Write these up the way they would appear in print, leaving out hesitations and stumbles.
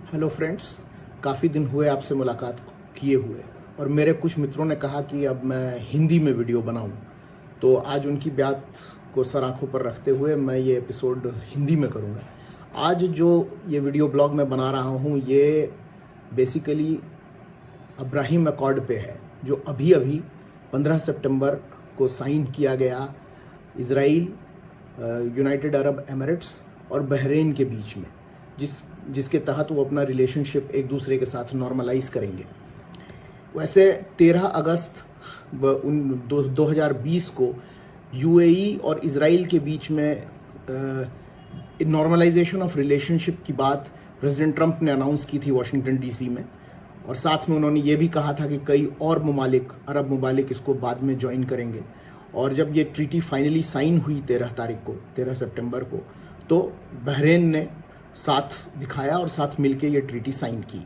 Hello friends, काफ़ी दिन हुए आपसे मुलाकात किए हुए और मेरे कुछ मित्रों ने कहा कि अब मैं हिंदी में वीडियो बनाऊं, तो आज उनकी बात को सर आंखों पर रखते हुए मैं ये एपिसोड हिंदी में करूंगा। आज जो ये वीडियो ब्लॉग मैं बना रहा हूं ये बेसिकली अब्राहिम अकॉर्ड पे है, जो अभी अभी 15 सितंबर को साइन किया गया इज़राइल, यूनाइटेड अरब एमिरेट्स और बहरीन के बीच में, जिसके तहत वो अपना रिलेशनशिप एक दूसरे के साथ नॉर्मलाइज करेंगे। वैसे 13 अगस्त 2020 को यूएई और इज़राइल के बीच में नॉर्मलाइजेशन ऑफ रिलेशनशिप की बात प्रेसिडेंट ट्रंप ने अनाउंस की थी वॉशिंगटन डीसी में, और साथ में उन्होंने ये भी कहा था कि कई और ममालिक, अरब ममालिक इसको बाद में ज्वाइन करेंगे। और जब ये ट्रीटी फाइनली साइन हुई 13 सितंबर को, तो बहरीन ने साथ दिखाया और साथ मिलके ये ट्रीटी साइन की।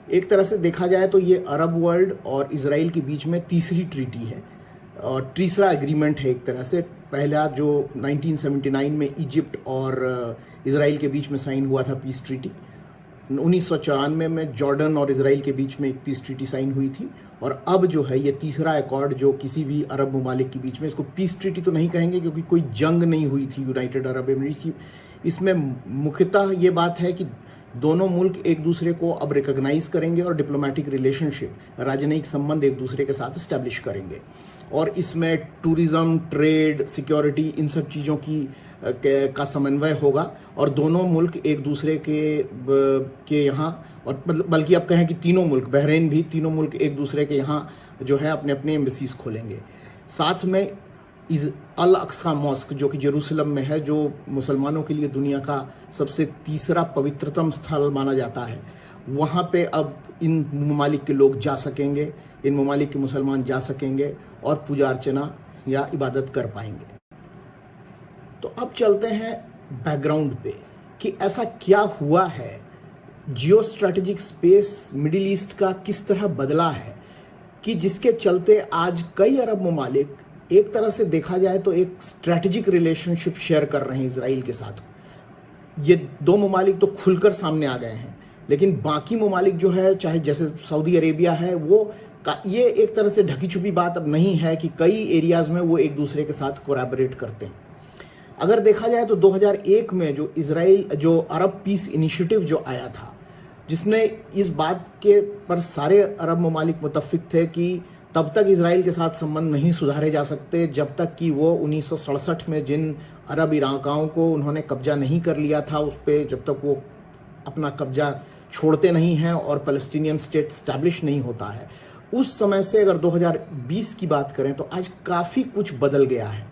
एक तरह से देखा जाए तो ये अरब वर्ल्ड और इज़राइल के बीच में तीसरी ट्रीटी है और तीसरा एग्रीमेंट है एक तरह से। पहला जो 1979 में इजिप्ट और इज़राइल के बीच में साइन हुआ था पीस ट्रीटी, 1994 में जॉर्डन और इज़राइल के बीच में एक पीस ट्रीटी साइन हुई थी, और अब जो है ये तीसरा अकॉर्ड जो किसी भी अरब ममालिक के बीच में, इसको पीस ट्रीटी तो नहीं कहेंगे क्योंकि कोई जंग नहीं हुई थी यूनाइटेड अरब एमिरेट्स की। इसमें मुख्यतः ये बात है कि दोनों मुल्क एक दूसरे को अब रिकॉग्नाइज करेंगे और डिप्लोमेटिक रिलेशनशिप, राजनयिक संबंध एक दूसरे के साथ इस्टेब्लिश करेंगे, और इसमें टूरिज़्म, ट्रेड, सिक्योरिटी, इन सब चीज़ों का समन्वय होगा। और दोनों मुल्क एक दूसरे के यहाँ, और बल्कि आप कहें कि तीनों मुल्क, बहरीन भी, तीनों मुल्क एक दूसरे के यहाँ जो है अपने अपने एम्बेसीज खोलेंगे। साथ में अल अक्सा मॉस्क जो कि जेरूसलम में है, जो मुसलमानों के लिए दुनिया का सबसे तीसरा पवित्रतम स्थल माना जाता है, वहाँ पे अब इन ममालिक के लोग जा सकेंगे, इन ममालिक के मुसलमान जा सकेंगे और पूजा अर्चना या इबादत कर पाएंगे। तो अब चलते हैं बैकग्राउंड पे कि ऐसा क्या हुआ है, जियो स्ट्रैटेजिक स्पेस मिडिल ईस्ट का किस तरह बदला है कि जिसके चलते आज कई अरब ममालिक एक तरह से देखा जाए तो एक स्ट्रैटेजिक रिलेशनशिप शेयर कर रहे हैं इजराइल के साथ। ये दो ममालिक तो खुलकर सामने आ गए हैं, लेकिन बाकी ममालिक जो है, चाहे जैसे सऊदी अरेबिया है, ये एक तरह से ढकी छुपी बात अब नहीं है कि कई एरियाज में वो एक दूसरे के साथ कोलैबोरेट करते हैं। अगर देखा जाए तो 2001 में जो अरब पीस इनिशिएटिव जो आया था, जिसने इस बात के पर सारे अरब ममालिक मुत्तफिक थे कि तब तक इजराइल के साथ संबंध नहीं सुधारे जा सकते जब तक कि वो 1967 में जिन अरब इलाकाओं को उन्होंने कब्जा नहीं कर लिया था, उस पर जब तक वो अपना कब्जा छोड़ते नहीं हैं और पैलेस्टीनियन स्टेट स्टैब्लिश नहीं होता है। उस समय से अगर 2020 की बात करें तो आज काफ़ी कुछ बदल गया है।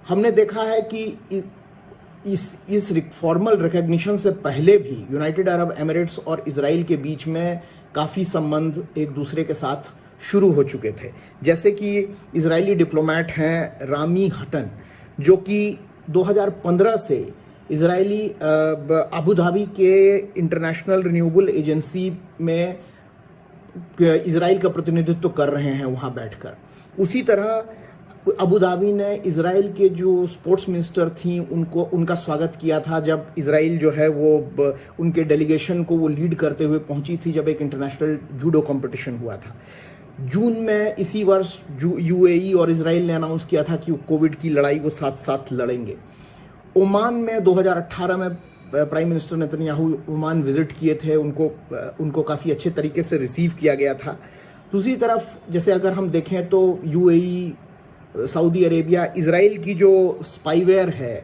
हमने देखा है कि इस फॉर्मल रिकग्निशन से पहले भी यूनाइटेड अरब एमिरेट्स और इजराइल के बीच में काफ़ी संबंध एक दूसरे के साथ शुरू हो चुके थे। जैसे कि इजरायली डिप्लोमेट हैं रामी हटन, जो कि 2015 से इजरायली अबू धाबी के इंटरनेशनल रिन्यूएबल एजेंसी में इजराइल का प्रतिनिधित्व कर रहे हैं वहाँ बैठकर। उसी तरह अबू धाबी ने इजराइल के जो स्पोर्ट्स मिनिस्टर थी उनका स्वागत किया था जब इजराइल जो है वो उनके डेलीगेशन को वो लीड करते हुए पहुंची थी जब एक इंटरनेशनल जूडो कंपटीशन हुआ था। जून में इसी वर्ष यूएई और इजराइल ने अनाउंस किया था कि कोविड की लड़ाई को साथ साथ लड़ेंगे। ओमान में 2018 में prime minister Netanyahu Oman visit किए थे, उनको काफ़ी अच्छे तरीके से रिसीव किया गया था। दूसरी तरफ जैसे अगर हम देखें तो यूएई, सऊदी अरेबिया, इजराइल की जो स्पाईवेयर है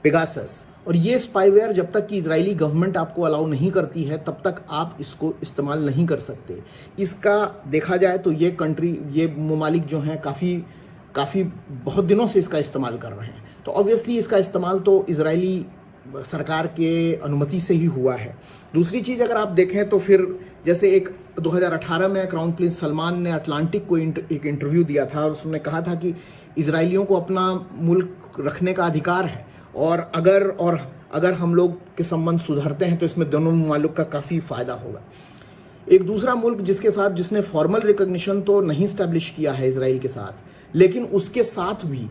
पेगासस, और ये स्पाईवेयर जब तक कि इजरायली गवर्नमेंट आपको अलाउ नहीं करती है तब तक आप इसको इस्तेमाल नहीं कर सकते। इसका देखा जाए तो ये ममालिक जो हैं काफ़ी बहुत दिनों से इसका इस्तेमाल कर रहे हैं, तो ऑब्वियसली इसका इस्तेमाल तो इजरायली सरकार के अनुमति से ही हुआ है। दूसरी चीज़ अगर आप देखें तो फिर जैसे एक 2018 में क्राउन प्रिंस सलमान ने अटलांटिक को एक इंटरव्यू दिया था और उसने कहा था कि इजरायलियों को अपना मुल्क रखने का अधिकार है, और अगर हम लोग के संबंध सुधरते हैं तो इसमें दोनों ममालिक का काफ़ी फ़ायदा होगा। एक दूसरा मुल्क जिसने फॉर्मल रिकॉग्निशन तो नहीं स्टैब्लिश किया है इजराइल के साथ, लेकिन उसके साथ भी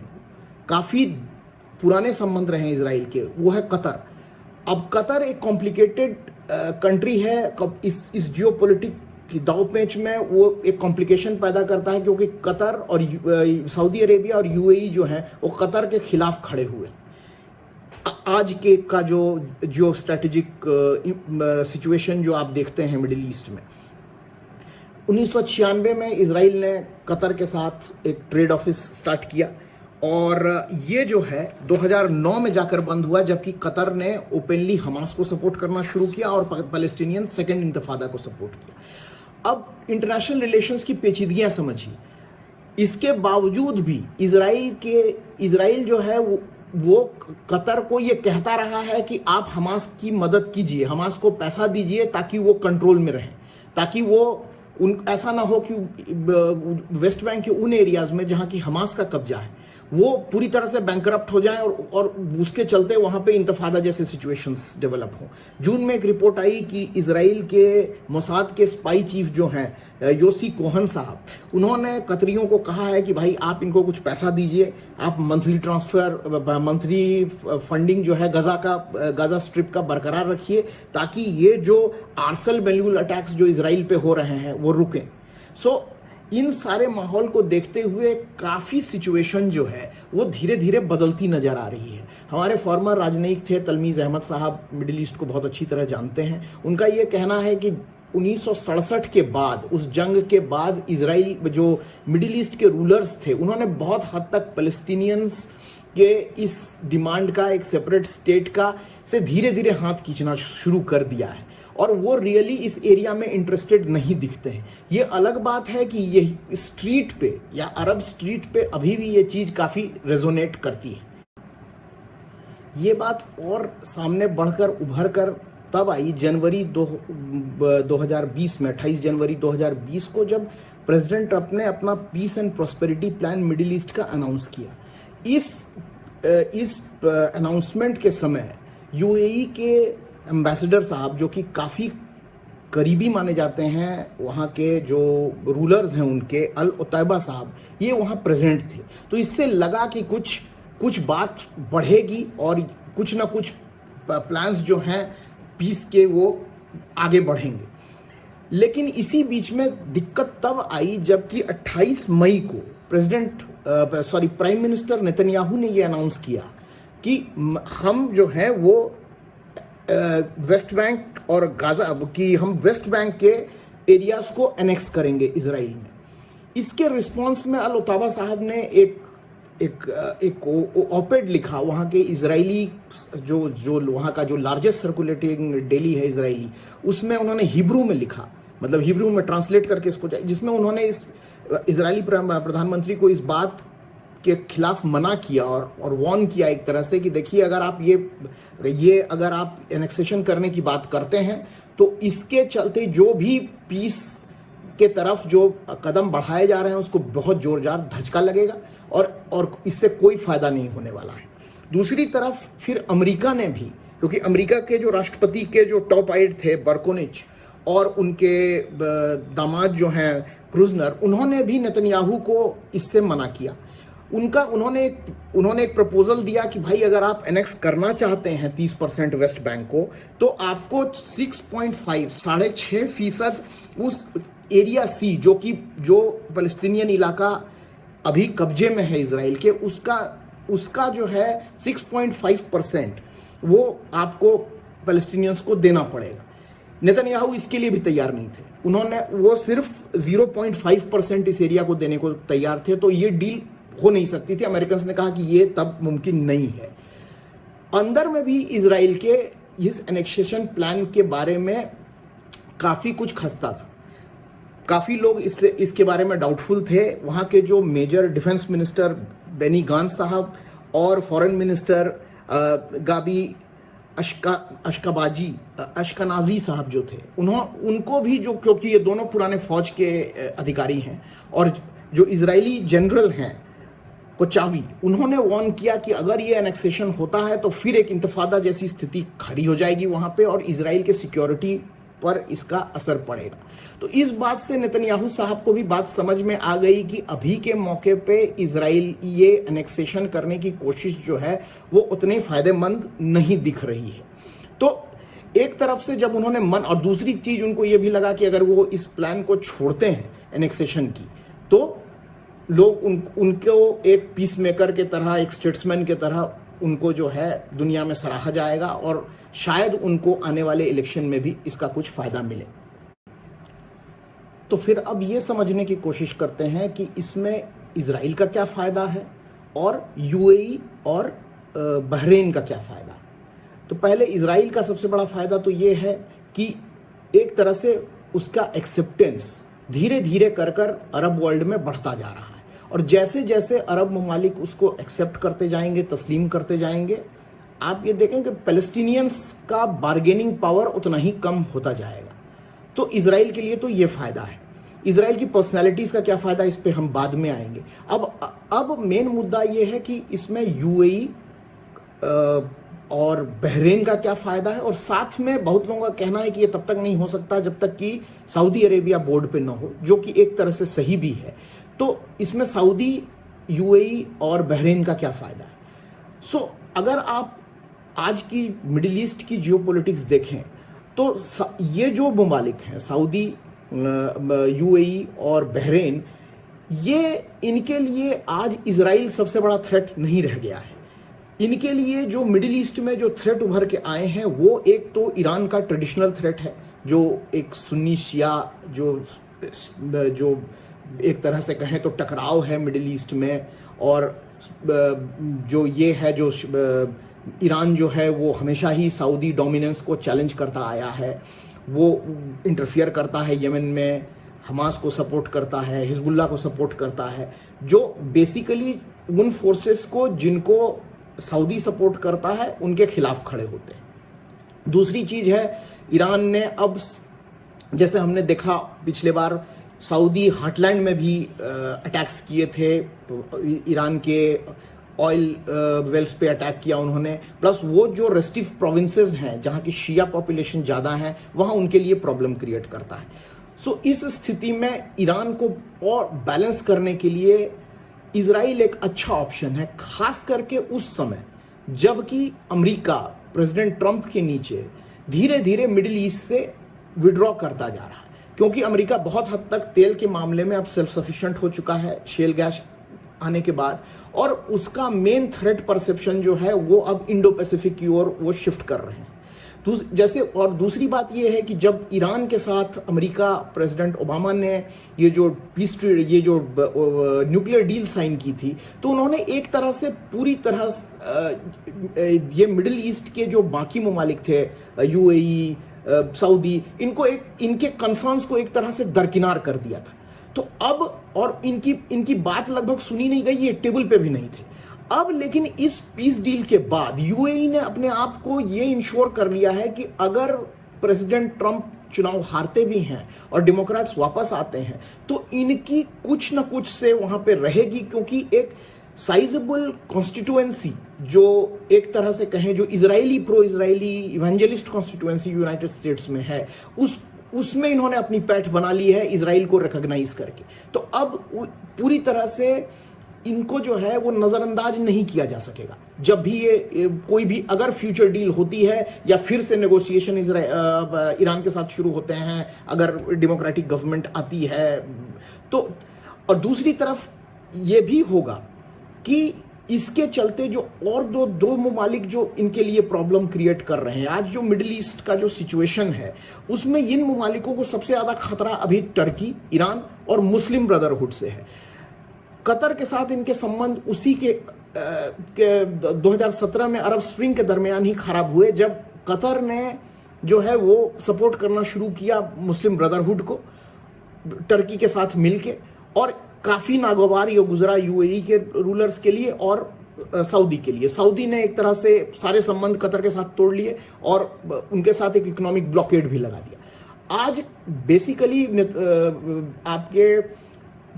काफ़ी पुराने संबंध रहे हैं इजराइल के, वो है कतर। अब कतर एक कॉम्प्लिकेटेड कंट्री है, इस जियोपॉलिटिक की दांव-पेच में वो एक कॉम्प्लिकेशन पैदा करता है, क्योंकि कतर और सऊदी अरेबिया और यूएई जो है वो कतर के खिलाफ खड़े हुए। आज के का जो जियो स्ट्रेटेजिक सिचुएशन जो आप देखते हैं मिडिल ईस्ट में, 1996 में इजराइल ने कतर के साथ एक ट्रेड ऑफिस स्टार्ट किया और ये जो है 2009 में जाकर बंद हुआ, जबकि कतर ने ओपनली हमास को सपोर्ट करना शुरू किया और पैलेस्टीनियन सेकेंड इंतफादा को सपोर्ट किया। अब इंटरनेशनल रिलेशंस की पेचीदगियां समझिए, इसके बावजूद भी इजराइल जो है वो कतर को ये कहता रहा है कि आप हमास की मदद कीजिए, हमास को पैसा दीजिए ताकि वो कंट्रोल में रहें, ताकि वो ऐसा ना हो कि वेस्ट बैंक के उन एरियाज में जहां की हमास का कब्जा है वो पूरी तरह से बैंकरप्ट हो जाए और उसके चलते वहां पे इंतफादा जैसे सिचुएशंस डेवलप हो। जून में एक रिपोर्ट आई कि इजराइल के मोसाद के स्पाई चीफ जो हैं योसी कोहन साहब, उन्होंने कतरियों को कहा है कि भाई आप इनको कुछ पैसा दीजिए, आप मंथली ट्रांसफर, मंथली फंडिंग जो है गाजा स्ट्रिप का बरकरार रखिए, ताकि ये जो आर्सल बेल्यूल अटैक्स जो इजराइल पे हो रहे हैं वो रुकें। इन सारे माहौल को देखते हुए काफ़ी सिचुएशन जो है वो धीरे धीरे बदलती नज़र आ रही है। हमारे फॉर्मर राजनयिक थे तलमीज़ अहमद साहब, मिडिल ईस्ट को बहुत अच्छी तरह जानते हैं। उनका ये कहना है कि 1967 के बाद, उस जंग के बाद इजराइल जो मिडिल ईस्ट के रूलर्स थे उन्होंने बहुत हद तक पैलेस्टीनियंस के इस डिमांड का, एक सेपरेट स्टेट का, से धीरे धीरे हाथ खींचना शुरू कर दिया है और वो रियली इस एरिया में इंटरेस्टेड नहीं दिखते हैं। ये अलग बात है कि ये स्ट्रीट पे या अरब स्ट्रीट पे अभी भी ये चीज़ काफ़ी रेजोनेट करती है। ये बात और सामने बढ़कर उभर कर तब आई जनवरी 2020 में, 28 जनवरी 2020 को, जब प्रेसिडेंट ट्रंप ने अपना peace and prosperity plan Middle East का अनाउंस किया। इस अनाउंसमेंट के समय यूएई के एम्बेसडर साहब, जो कि काफ़ी करीबी माने जाते हैं वहाँ के जो रूलर्स हैं उनके, अल उतैबा साहब, ये वहाँ प्रेजेंट थे। तो इससे लगा कि कुछ बात बढ़ेगी और कुछ ना कुछ प्लान्स जो हैं पीस के वो आगे बढ़ेंगे। लेकिन इसी बीच में दिक्कत तब आई जबकि 28 मई को प्राइम मिनिस्टर नेतन्याहू ने ये अनाउंस किया कि हम जो है वो वेस्ट बैंक और गाजा की, हम वेस्ट बैंक के एरियाज को एनेक्स करेंगे इजराइल में। इसके रिस्पांस में अल उतैबा साहब ने एक ऑपेड लिखा वहाँ के इजरायली जो वहाँ का जो लार्जेस्ट सर्कुलेटिंग डेली है इजरायली, उसमें उन्होंने हिब्रू में लिखा, मतलब हिब्रू में ट्रांसलेट करके इसको, जिसमें उन्होंने इस इजरायली प्रधानमंत्री को इस बात के खिलाफ मना किया और वार्न किया एक तरह से कि देखिए, अगर आप अगर आप एनेक्सेशन करने की बात करते हैं तो इसके चलते जो भी पीस के तरफ जो कदम बढ़ाए जा रहे हैं उसको बहुत जोरदार धचका लगेगा और इससे कोई फायदा नहीं होने वाला है। दूसरी तरफ फिर अमेरिका ने भी, क्योंकि अमेरिका के जो राष्ट्रपति के जो टॉप एड थे बर्कोनिच और उनके दामाद जो हैं क्रूजनर, उन्होंने भी नेतन्याहू को इससे मना किया। उन्होंने एक प्रपोजल दिया कि भाई अगर आप एनेक्स करना चाहते हैं 30% वेस्ट बैंक को, तो आपको 6.5% उस एरिया सी जो पैलेस्टीनियन इलाका अभी कब्जे में है इजराइल के, उसका जो है 6.5% वो आपको पैलेस्टीनियंस को देना पड़ेगा। नेतन्याहू इसके लिए भी तैयार नहीं थे, वो सिर्फ 0.5% इस एरिया को देने को तैयार थे। तो ये डील हो नहीं सकती थी। अमेरिकन ने कहा कि ये तब मुमकिन नहीं है। अंदर में भी इजराइल के इस एनेक्सेशन प्लान के बारे में काफ़ी कुछ खस्ता था, काफ़ी लोग इसके बारे में डाउटफुल थे। वहाँ के जो मेजर डिफेंस मिनिस्टर बेनी गांस साहब और फॉरेन मिनिस्टर गाबी अशकनाजी साहब जो थे, उनको भी, जो क्योंकि ये दोनों पुराने फौज के अधिकारी हैं, और जो इजरायली जनरल हैं कोचावी, उन्होंने वार्न किया कि अगर ये एनेक्सेशन होता है तो फिर एक इंतफादा जैसी स्थिति खड़ी हो जाएगी वहाँ पे और इजराइल के सिक्योरिटी पर इसका असर पड़ेगा। तो इस बात से नेतन्याहू साहब को भी बात समझ में आ गई कि अभी के मौके पे इजराइल ये एनेक्सेशन करने की कोशिश जो है वो उतनी फायदेमंद नहीं दिख रही है। तो एक तरफ से जब उन्होंने और दूसरी चीज उनको ये भी लगा कि अगर वो इस प्लान को छोड़ते हैं एनेक्सेशन की, तो लोग उनको एक पीस मेकर के तरह, एक स्टेट्समैन के तरह उनको जो है दुनिया में सराहा जाएगा और शायद उनको आने वाले इलेक्शन में भी इसका कुछ फायदा मिले। तो फिर अब ये समझने की कोशिश करते हैं कि इसमें इजराइल का क्या फ़ायदा है और यूएई और बहरीन का क्या फ़ायदा। तो पहले इजराइल का सबसे बड़ा फ़ायदा तो ये है कि एक तरह से उसका एक्सेप्टेंस धीरे धीरे कर अरब वर्ल्ड में बढ़ता जा रहा है, और जैसे जैसे अरब ममालिक उसको एक्सेप्ट करते जाएंगे, तस्लीम करते जाएंगे, आप ये देखें कि पैलेस्टीनियंस का बार्गेनिंग पावर उतना ही कम होता जाएगा। तो इजराइल के लिए तो ये फ़ायदा है। इजराइल की पर्सनैलिटीज़ का क्या फ़ायदा, इस पे हम बाद में आएंगे। अब मेन मुद्दा ये है कि इसमें यूएई और बहरीन का क्या फ़ायदा है, और साथ में बहुत लोगों का कहना है कि ये तब तक नहीं हो सकता जब तक कि सऊदी अरेबिया बोर्ड पे ना हो, जो कि एक तरह से सही भी है। तो इसमें सऊदी, यूएई और बहरीन का क्या फ़ायदा है। सो अगर आप आज की मिडिल ईस्ट की जियोपॉलिटिक्स देखें तो ये जो ममालिक हैं, सऊदी, यूएई और बहरीन, ये इनके लिए आज इजराइल सबसे बड़ा थ्रेट नहीं रह गया है। इनके लिए जो मिडिल ईस्ट में जो थ्रेट उभर के आए हैं वो एक तो ईरान का ट्रेडिशनल थ्रेट है, जो एक सुन्नी शिया जो एक तरह से कहें तो टकराव है मिडिल ईस्ट में, और जो ये है जो ईरान जो है वो हमेशा ही सऊदी डोमिनेंस को चैलेंज करता आया है। वो इंटरफियर करता है यमन में, हमास को सपोर्ट करता है, हिजबुल्लाह को सपोर्ट करता है, जो बेसिकली उन फोर्सेस को जिनको सऊदी सपोर्ट करता है उनके खिलाफ खड़े होते हैं। दूसरी चीज़ है, ईरान ने अब जैसे हमने देखा पिछले बार सऊदी हार्टलैंड में भी अटैक्स किए थे, तो ईरान के ऑयल वेल्स पे अटैक किया उन्होंने, प्लस वो जो रेस्टिव प्रोविंसेस हैं जहाँ की शिया पॉपुलेशन ज़्यादा है वहाँ उनके लिए प्रॉब्लम क्रिएट करता है। सो इस स्थिति में ईरान को और बैलेंस करने के लिए इजराइल एक अच्छा ऑप्शन है, खास करके उस समय जबकि अमेरिका प्रेसिडेंट ट्रंप के नीचे धीरे धीरे मिडिल ईस्ट से विड्रॉ करता जा रहा है, क्योंकि अमेरिका बहुत हद तक तेल के मामले में अब सेल्फ सफिशिएंट हो चुका है शेल गैस आने के बाद, और उसका मेन थ्रेट परसेप्शन जो है वो अब इंडो पैसिफिक की ओर वो शिफ्ट कर रहे हैं। जैसे, और दूसरी बात ये है कि जब ईरान के साथ अमेरिका प्रेसिडेंट ओबामा ने ये जो न्यूक्लियर डील साइन की थी, तो उन्होंने एक तरह से पूरी तरह ये मिडिल ईस्ट के जो बाकी ममालिक थे, यूएई, सऊदी, इनके कंसर्न्स को एक तरह से दरकिनार कर दिया था। तो अब और इनकी बात लगभग सुनी नहीं गई, ये टेबल पे भी नहीं थे। अब लेकिन इस पीस डील के बाद यूएई ने अपने आप को ये इंश्योर कर लिया है कि अगर प्रेसिडेंट ट्रंप चुनाव हारते भी हैं और डेमोक्रेट्स वापस आते हैं तो इनकी कुछ ना कुछ से वहां पे रहेगी, क्योंकि एक साइजेबल कॉन्स्टिट्यूएंसी जो एक तरह से कहें जो pro Israeli evangelist constituency United states में है, उसमें इन्होंने अपनी पैठ बना ली है इजराइल को रिकॉग्नाइज करके। तो अब पूरी तरह से इनको जो है वो नज़रअंदाज नहीं किया जा सकेगा। जब भी ये कोई भी अगर फ्यूचर डील होती है या फिर से नेगोशिएशन ईरान के साथ शुरू होते हैं, अगर डेमोक्रेटिक गवर्नमेंट आती है तो, और दूसरी तरफ ये भी होगा कि इसके चलते जो और दो ममालिक जो इनके लिए प्रॉब्लम क्रिएट कर रहे हैं, आज जो मिडिल ईस्ट का जो सिचुएशन है उसमें इन ममालिकों को सबसे ज़्यादा खतरा अभी टर्की, ईरान और मुस्लिम ब्रदरहुड से है। कतर के साथ इनके संबंध उसी के 2017 में अरब स्प्रिंग के दरमियान ही खराब हुए, जब कतर ने जो है वो सपोर्ट करना शुरू किया मुस्लिम ब्रदरहुड को टर्की के साथ मिलके, और काफ़ी नागवार ये गुजरा यूएई के रूलर्स के लिए और सऊदी के लिए। सऊदी ने एक तरह से सारे संबंध कतर के साथ तोड़ लिए और उनके साथ एक इकोनॉमिक ब्लॉकेड भी लगा दिया। आज बेसिकली आपके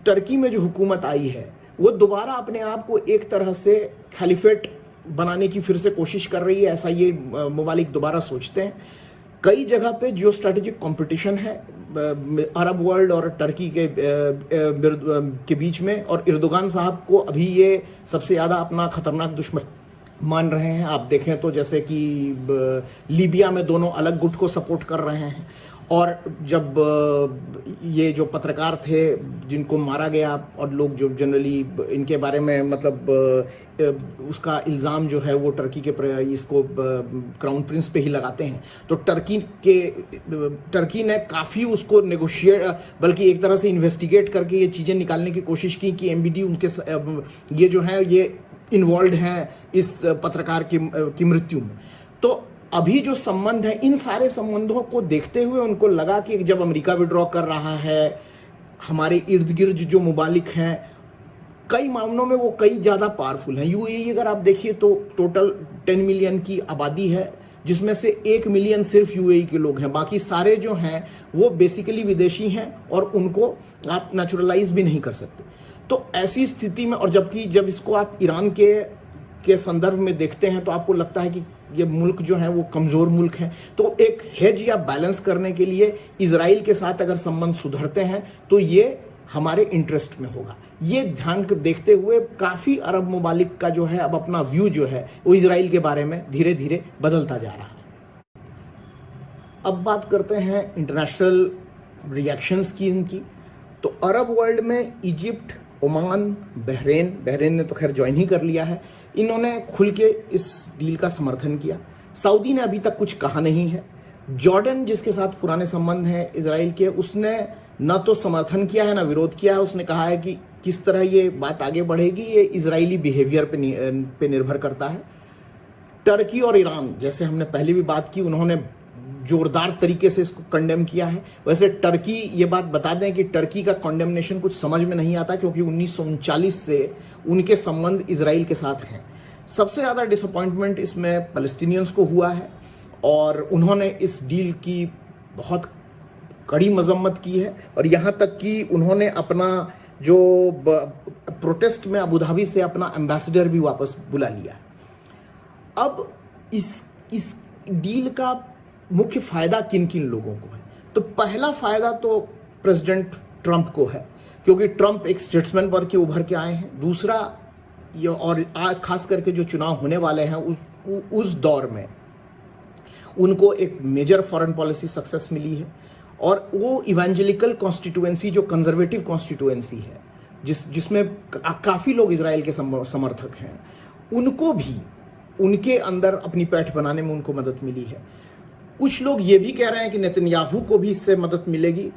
टर्की में जो हुकूमत आई है वो दोबारा अपने आप को एक तरह से खलीफेट बनाने की फिर से कोशिश कर रही है, ऐसा ये ममालिक दोबारा सोचते हैं। कई जगह पे जियो स्ट्रेटेजिक कॉम्पिटिशन है अरब वर्ल्ड और टर्की के बीच में, और इर्दोगान साहब को अभी ये सबसे ज़्यादा अपना खतरनाक दुश्मन मान रहे हैं। आप देखें तो जैसे कि लीबिया में दोनों अलग गुट को सपोर्ट कर रहे हैं, और जब ये जो पत्रकार थे जिनको मारा गया, और लोग जो जनरली इनके बारे में मतलब उसका इल्ज़ाम जो है वो टर्की के इसको क्राउन प्रिंस पे ही लगाते हैं, तो टर्की ने काफ़ी उसको नेगोशिएट, बल्कि एक तरह से इन्वेस्टिगेट करके ये चीज़ें निकालने की कोशिश की कि एमबीडी उनके ये जो है ये इन्वॉल्व हैं इस पत्रकार की मृत्यु में। तो अभी जो संबंध है, इन सारे संबंधों को देखते हुए उनको लगा कि जब अमेरिका विड्रॉ कर रहा है, हमारे इर्द गिर्द जो मुमालिक हैं कई मामलों में वो कई ज़्यादा पावरफुल हैं। यूएई अगर आप देखिए तो टोटल 10 मिलियन की आबादी है, जिसमें से 1 मिलियन सिर्फ यूएई के लोग हैं, बाकी सारे जो हैं वो बेसिकली विदेशी हैं और उनको आप नेचुरलाइज भी नहीं कर सकते। तो ऐसी स्थिति में, और जब इसको आप ईरान के संदर्भ में देखते हैं तो आपको लगता है कि ये मुल्क जो है वो कमज़ोर मुल्क है। तो एक हेज या बैलेंस करने के लिए इजराइल के साथ अगर संबंध सुधरते हैं तो ये हमारे इंटरेस्ट में होगा। ये ध्यान देखते हुए काफ़ी अरब ममालिक का जो है अब अपना व्यू जो है वो इजराइल के बारे में धीरे धीरे बदलता जा रहा है। अब बात करते हैं इंटरनेशनल रिएक्शंस की इनकी। तो अरब वर्ल्ड में इजिप्ट, ओमान, बहरीन ने तो खैर ज्वाइन ही कर लिया है, इन्होंने खुल के इस डील का समर्थन किया। सऊदी ने अभी तक कुछ कहा नहीं है। जॉर्डन, जिसके साथ पुराने संबंध हैं इजराइल के, उसने न तो समर्थन किया है ना विरोध किया है। उसने कहा है कि किस तरह ये बात आगे बढ़ेगी ये इजरायली बिहेवियर पे निर्भर करता है। टर्की और ईरान, जैसे हमने पहले भी बात की, उन्होंने जोरदार तरीके से इसको कंडेम किया है। वैसे टर्की, ये बात बता दें कि टर्की का कंडेमनेशन कुछ समझ में नहीं आता, क्योंकि 1939 से उनके संबंध इजराइल के साथ हैं। सबसे ज़्यादा डिसअपॉइंटमेंट इसमें पैलेस्टीनियंस को हुआ है, और उन्होंने इस डील की बहुत कड़ी मजम्मत की है, और यहाँ तक कि उन्होंने अपना जो प्रोटेस्ट में अबू धाबी से अपना एम्बेसडर भी वापस बुला लिया। अब इस डील का मुख्य फायदा किन किन लोगों को है? तो पहला फायदा तो प्रेसिडेंट ट्रंप को है, क्योंकि ट्रंप एक स्टेट्समैन बन के उभर के आए हैं। दूसरा, ये और खास करके जो चुनाव होने वाले हैं उस दौर में उनको एक मेजर फॉरेन पॉलिसी सक्सेस मिली है, और वो इवेंजेलिकल कॉन्स्टिट्यूएंसी, जो कंजर्वेटिव कॉन्स्टिट्यूएंसी है, जिसमें काफ़ी लोग इजराइल के समर्थक हैं, उनको भी उनके अंदर अपनी पैठ बनाने में उनको मदद मिली है। कुछ लोग ये भी कह रहे हैं कि नेतन्याहू को भी इससे मदद मिलेगी।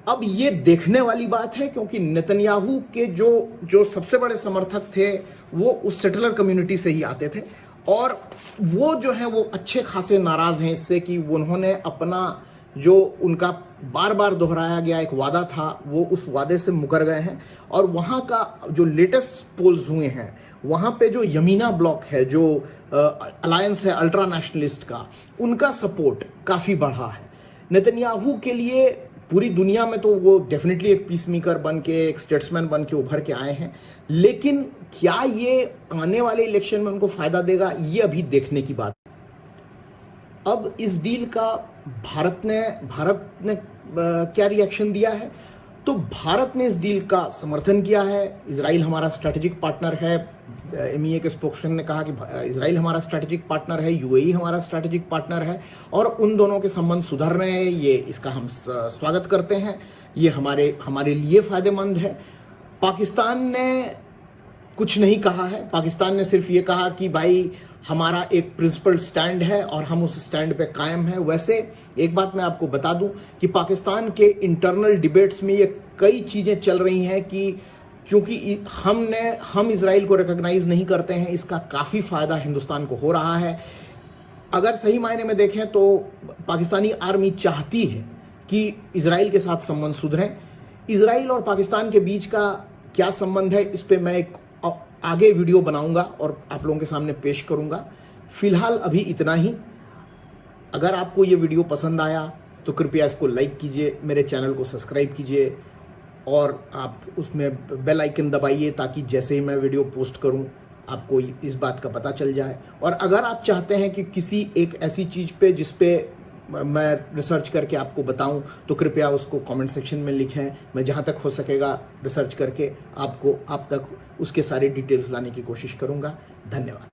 अब ये देखने वाली बात है, क्योंकि नेतन्याहू के जो सबसे बड़े समर्थक थे वो उस सेटलर कम्युनिटी से ही आते थे, और वो जो है वो अच्छे खासे नाराज़ हैं इससे कि उन्होंने अपना जो उनका बार बार दोहराया गया एक वादा था वो उस वादे से मुकर गए हैं। और वहाँ का जो लेटेस्ट पोल्स हुए हैं, वहाँ पे जो यमीना ब्लॉक है, जो अलायंस है अल्ट्रा नेशनलिस्ट का, उनका सपोर्ट काफ़ी बढ़ा है नेतन्याहू के लिए। पूरी दुनिया में तो वो डेफिनेटली एक पीस मेकर बन के, एक स्टेट्समैन बन के उभर के आए हैं, लेकिन क्या ये आने वाले इलेक्शन में उनको फ़ायदा देगा, ये अभी देखने की बात। अब इस डील का भारत ने क्या रिएक्शन दिया है? तो भारत ने इस डील का समर्थन किया है। इजराइल हमारा स्ट्रैटेजिक पार्टनर है। एमईए के स्पोक्समैन ने कहा कि इजराइल हमारा स्ट्रैटेजिक पार्टनर है, यूएई हमारा स्ट्रैटेजिक पार्टनर है, और उन दोनों के संबंध सुधर रहे हैं। ये इसका हम स्वागत करते हैं, ये हमारे लिए फ़ायदेमंद है। पाकिस्तान ने कुछ नहीं कहा है। पाकिस्तान ने सिर्फ ये कहा कि भाई हमारा एक प्रिंसिपल स्टैंड है और हम उस स्टैंड पे कायम हैं। वैसे एक बात मैं आपको बता दूं कि पाकिस्तान के इंटरनल डिबेट्स में ये कई चीज़ें चल रही हैं कि क्योंकि हम इजराइल को रिकॉग्नाइज नहीं करते हैं, इसका काफ़ी फ़ायदा हिंदुस्तान को हो रहा है। अगर सही मायने में देखें तो पाकिस्तानी आर्मी चाहती है कि इजराइल के साथ संबंध सुधरें। इजराइल और पाकिस्तान के बीच का क्या संबंध है, इस पर मैं एक आगे वीडियो बनाऊंगा और आप लोगों के सामने पेश करूंगा। फिलहाल अभी इतना ही। अगर आपको ये वीडियो पसंद आया तो कृपया इसको लाइक कीजिए, मेरे चैनल को सब्सक्राइब कीजिए, और आप उसमें बेल आइकन दबाइए ताकि जैसे ही मैं वीडियो पोस्ट करूं आपको इस बात का पता चल जाए। और अगर आप चाहते हैं कि किसी एक ऐसी चीज़ पे जिस पे मैं रिसर्च करके आपको बताऊं, तो कृपया उसको कमेंट सेक्शन में लिखें। मैं जहां तक हो सकेगा रिसर्च करके आप तक उसके सारे डिटेल्स लाने की कोशिश करूंगा। धन्यवाद।